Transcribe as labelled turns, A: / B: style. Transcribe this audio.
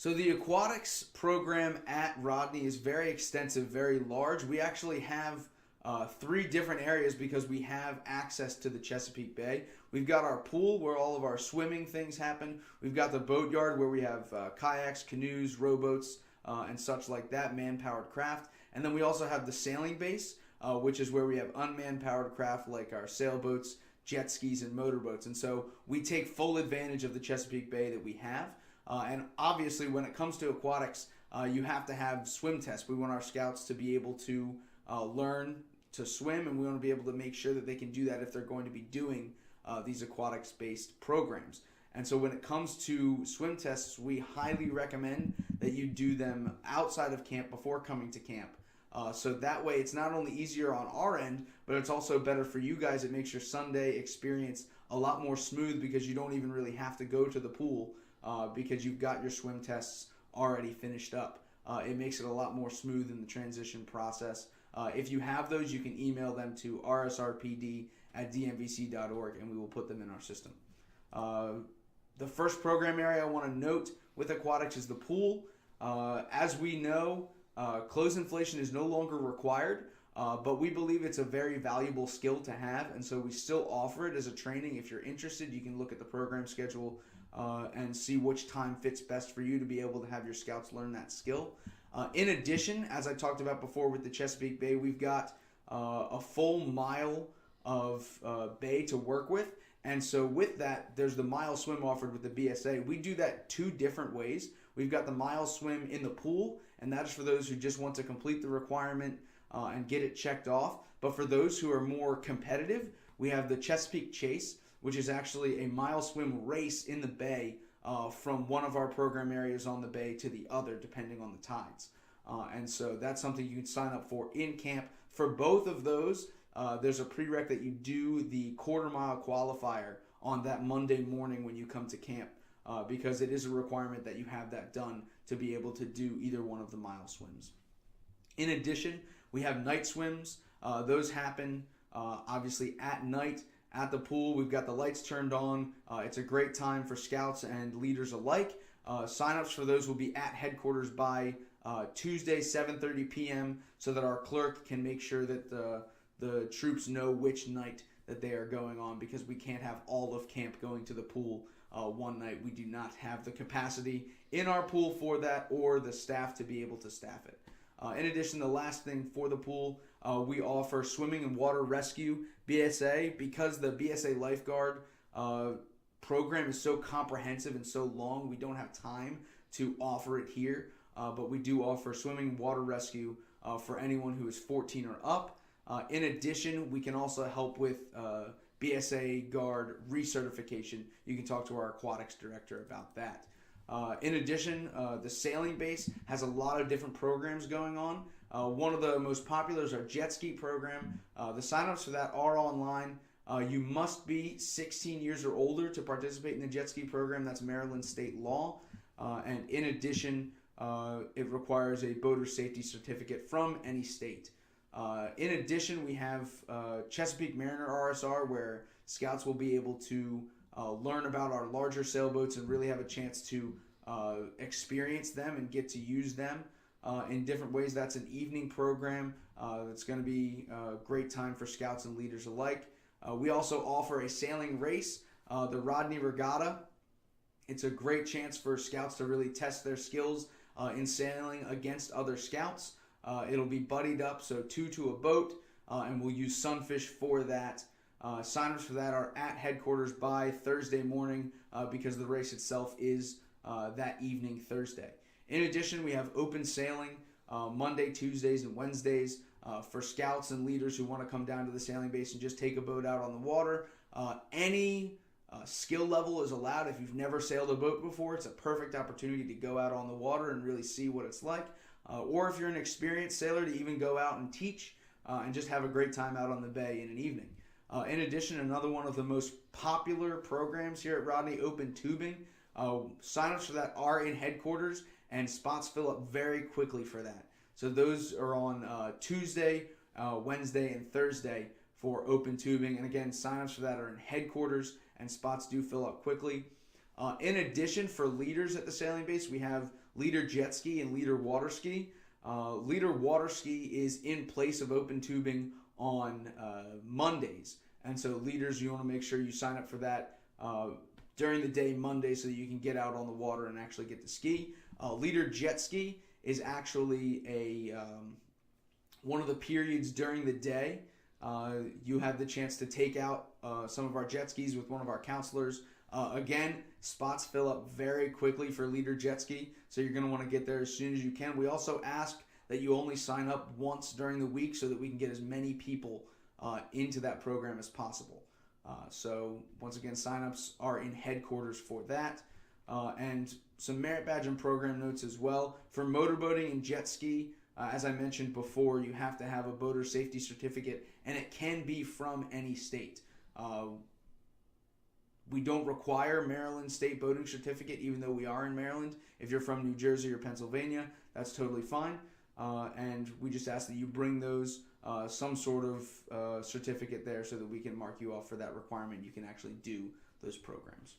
A: So the aquatics program at Rodney is very extensive, very large. We actually have three different areas because we have access to the Chesapeake Bay. We've got our pool where all of our swimming things happen. We've got the boat yard where we have kayaks, canoes, rowboats, and such like that, man-powered craft. And then we also have the sailing base, which is where we have unmanned powered craft like our sailboats, jet skis, and motorboats. And so we take full advantage of the Chesapeake Bay that we have. And obviously, when it comes to aquatics, you have to have swim tests. We want our scouts to be able to learn to swim, and we want to be able to make sure that they can do that if they're going to be doing these aquatics-based programs. And so when it comes to swim tests, we highly recommend that you do them outside of camp before coming to camp. So that way it's not only easier on our end, but it's also better for you guys. It makes your Sunday experience a lot more smooth because you don't even really have to go to the pool because you've got your swim tests already finished up. It makes it a lot more smooth in the transition process. If you have those, you can email them to rsrpd@dmvc.org and we will put them in our system. The first program area I want to note with aquatics is the pool. As we know, clothes inflation is no longer required, but we believe it's a very valuable skill to have, and so we still offer it as a training. If you're interested, you can look at the program schedule and see which time fits best for you to be able to have your scouts learn that skill. In addition, as I talked about before with the Chesapeake Bay, we've got a full mile of bay to work with. And so with that, there's the mile swim offered with the BSA. We do that two different ways. We've got the mile swim in the pool, and that is for those who just want to complete the requirement and get it checked off. But for those who are more competitive, we have the Chesapeake Chase, which is actually a mile swim race in the bay from one of our program areas on the bay to the other, depending on the tides. And so that's something you can sign up for in camp. For both of those, there's a prereq that you do the quarter-mile qualifier on that Monday morning when you come to camp because it is a requirement that you have that done to be able to do either one of the mile swims. In addition, we have night swims. Those happen obviously at night at the pool. We've got the lights turned on. It's a great time for scouts and leaders alike. Sign-ups for those will be at headquarters by Tuesday, 7:30 p.m. so that our clerk can make sure that the troops know which night that they are going on, because we can't have all of camp going to the pool one night. We do not have the capacity in our pool for that or the staff to be able to staff it. In addition, the last thing for the pool, we offer swimming and water rescue BSA. Because the BSA lifeguard program is so comprehensive and so long, we don't have time to offer it here, but we do offer swimming and water rescue for anyone who is 14 or up. In addition, we can also help with BSA guard recertification. You can talk to our aquatics director about that. In addition, the sailing base has a lot of different programs going on. One of the most popular is our jet ski program. The signups for that are online. You must be 16 years or older to participate in the jet ski program. That's Maryland state law. And in addition, it requires a boater safety certificate from any state. In addition, we have Chesapeake Mariner RSR, where scouts will be able to learn about our larger sailboats and really have a chance to experience them and get to use them in different ways. That's an evening program that's going to be a great time for scouts and leaders alike. We also offer a sailing race, the Rodney Regatta. It's a great chance for scouts to really test their skills in sailing against other scouts. It'll be buddied up, so two to a boat, and we'll use sunfish for that. Sign-ups for that are at headquarters by Thursday morning because the race itself is that evening Thursday. In addition, we have open sailing Monday, Tuesdays, and Wednesdays for scouts and leaders who want to come down to the sailing base and just take a boat out on the water. Any skill level is allowed. If you've never sailed a boat before, it's a perfect opportunity to go out on the water and really see what it's like. Or if you're an experienced sailor, to even go out and teach and just have a great time out on the bay in an evening. In addition, another one of the most popular programs here at Rodney, open tubing. Signups for that are in headquarters, and spots fill up very quickly for that. So those are on Tuesday, Wednesday, and Thursday for open tubing. And again, signups for that are in headquarters, and spots do fill up quickly. In addition, for leaders at the sailing base, we have leader jet ski and leader water ski. Leader water ski is in place of open tubing on Mondays. And so leaders, you want to make sure you sign up for that during the day Monday so that you can get out on the water and actually get to ski. Leader jet ski is actually one of the periods during the day. You have the chance to take out some of our jet skis with one of our counselors. Again, spots fill up very quickly for leader jet ski, so you're going to want to get there as soon as you can. We also ask that you only sign up once during the week so that we can get as many people into that program as possible. So once again, signups are in headquarters for that. And some merit badge and program notes as well. For motorboating and jet ski, as I mentioned before, you have to have a boater safety certificate, and it can be from any state. We don't require Maryland state boating certificate, even though we are in Maryland. If you're from New Jersey or Pennsylvania, that's totally fine. And we just ask that you bring those, some sort of certificate there so that we can mark you off for that requirement. You can actually do those programs.